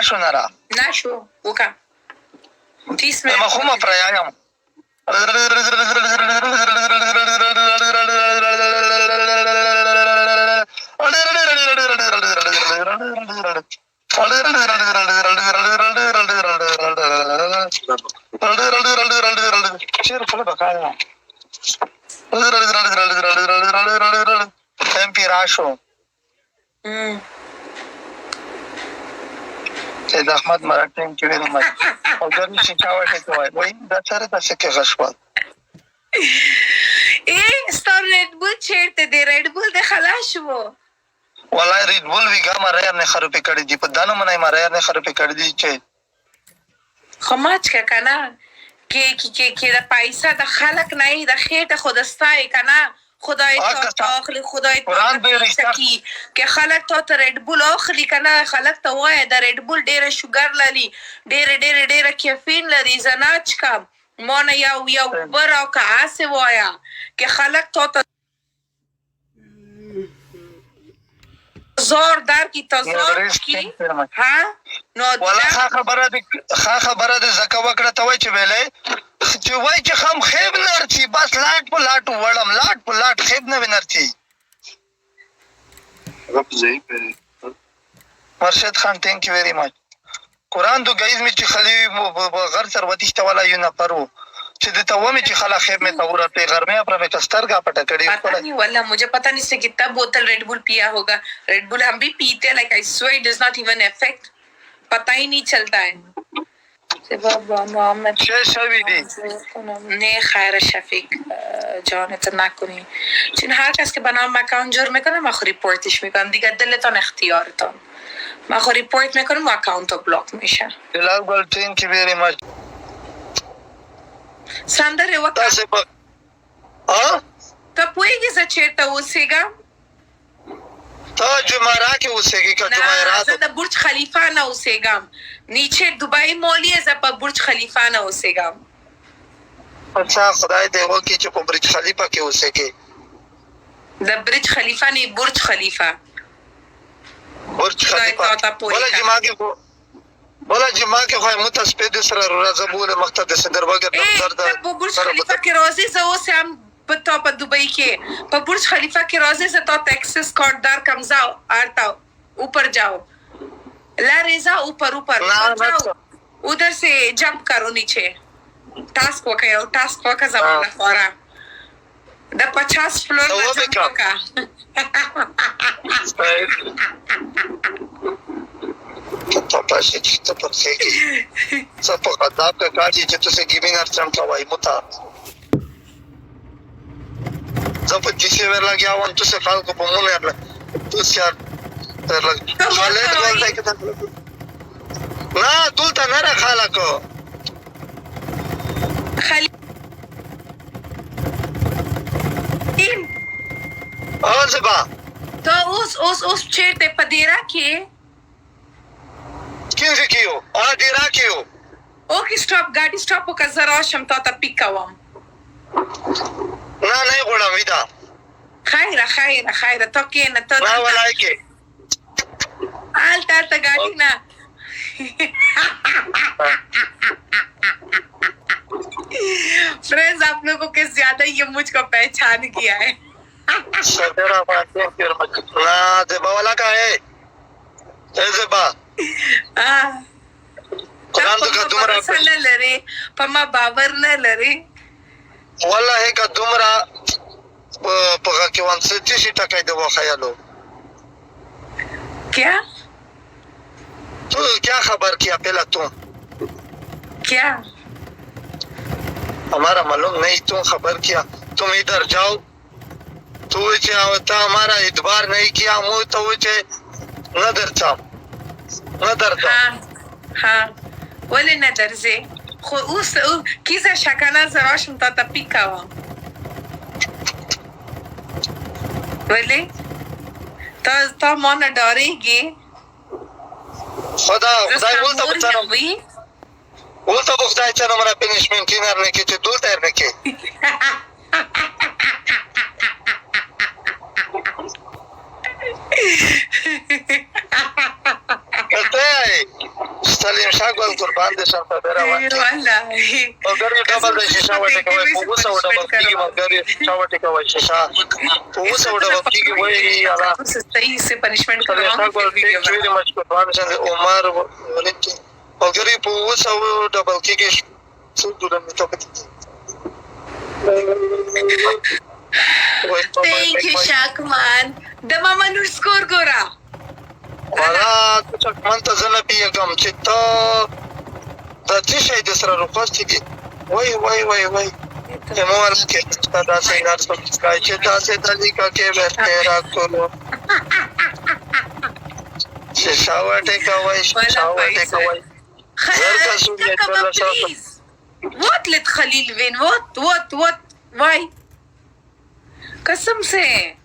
نشو نرا نشو وکا تیسمه مخومه پریایم شیر پله بکایا امپی راشو سید احمد مرا ټیم کې ویل مې او ګرمي چې چا وټه کوي وای دا سره تاسو کې غشوا ستور ریډ بول چیرته دی ریډ بول د خلاص وو والله ریډ بول ویګا ماره نه خرابې کړې دي په دانو منای ماره نه خرابې کړې دي چې خماچ کا کنه کې د پیسې د خلک نه د خېټه خودستای کنه خدای ته اخلي خدای ته کې خلک ته ریډ بول اخلي کنه خلک ته وای د ریډ بول ډیره شوګر لري ډیره کیفین لري زناچ کا مون یو برا کا اسه وایا کې خلک ته زور در کی تزور کی ها نو ولا خبره د زکه وکړه ته وای چې ویلې چې وای چې خام خیب نرچی بس لاټ په لاټ وړم لاټ په لاټ خیب نه ونرچی رب زی په مرشد خان ثانک یو ویری مچ قران دو گایز می چې خلی غر سر ودیشته ولا یو نه پرو چې د تومه چې خلا خیب میں تورته غر میں پر میں کسترګه پټه کړی پتہ نہیں والله مجھے پتہ نہیں سے کتنا بوتل ریڈ بول پیا ہوگا ریڈ بول ہم بھی پیتے ہیں لائک آئی سوئر اٹ ڈز ناٹ ایون افیکٹ پتہ ہی نہیں چلتا ہے بابا محمد شوی دی نه خیر شفیق جان نکنی چون هر کس که بنام اکانت جور میکنه ما خو ریپورتش میکنم دیگه دلتان اختیارتان ما خو ریپورت میکنم و اکانت بلاک میشه دلال گل ثانک یو ویری مچ سندره وکړه تاسو په ته پوهیږې زه چېرته اوسېږم ته جمعرا کې اوسېږې که جمعرات زه د برج خلیفه نه اوسېږم نیچه دبی مول یې زه په برج خلیفه نه اوسېږم اچھا خدای دې وکړي چې په برج خلیفه کې اوسېږې د برج خلیفه نه برج خلیفه برج خلیفه ولا جما کې خو متصفید سره راځبول مقصد صدر وګر در په برج خلیفه کې راځي زه اوس هم په دبي کې په برج خلیفه کې راځي زه ته ټیکسس کارت دار کم जाओ آتا اوپر जाओ لا رضا اوپر जाओ उधर से जंप करो नीचे टास्क वका जमाना फौरा د 50 فلور का پاپا شي ته پخې کې څه په خطاب کا کاږي چې تاسو ګیمینګ ارچم کوي متا زه په دې څه ور لګیا وم تاسو خلکو په مونږ نه تاسو تر لګ خالد ولای کته نه دلته نه را خلکو اوسبا ته اوس چیرته پدیرا کې کینځ کیو ا دې راکیو اوکې سټاپ ګاډي سټاپ وکړه زه راشم تا ته پیک کوم نه غواړم ویدا خیره ته کېنه ته نه ولای کې آلتا ګاډي نه फ्रेंड्स आप लोगों के ज्यादा ये मुझको पहचान किया है सदरा बातें फिर ना दे बावला का है ऐसे बा قرآن دغه دومره نه لري په ما باور نه لري والله که دومره په کې وانسټي شي ټکای دی خیالو क्या تو क्या खबर किया पहला तू क्या हमारा मालूम नहीं तुम खबर किया तुम इधर जाओ तो हमारा इतबार नहीं किया मुझे तो नजर चाह ها ولې نه درځې خو اوس کیسه شکانه زراشم تا پیکاوم ولې تا ما نه ډارېږي خدای ولته خدای چې نمبر پنیشمنت نه نه کې چې دلته نه کې ګل قربان دې شم په روان والله مگر یو ډبل د شیشه وټه کوي په اوسه ډبل کیږي مگر یو شیشه وټه کوي شیشه په اوسه ډبل کیږي وای الله सही से पनिशमेंट ګل ټیک ویری مچ قربان شه عمر ولکه مگر په اوسه ډبل کیږي څو دونه می ته Thank you, Shakman. د ماما نور سکور ګورا والا چې من ته زنه پیګم چې ته د څه شي د سره روپاستي دي وای وای وای وای موږ کې دا څنګه تاسو چې تاسو د لیکا کې وسته راکولو چې شاوټه کوي شاوټه کوي What let Khalil win? What? Why? कसम से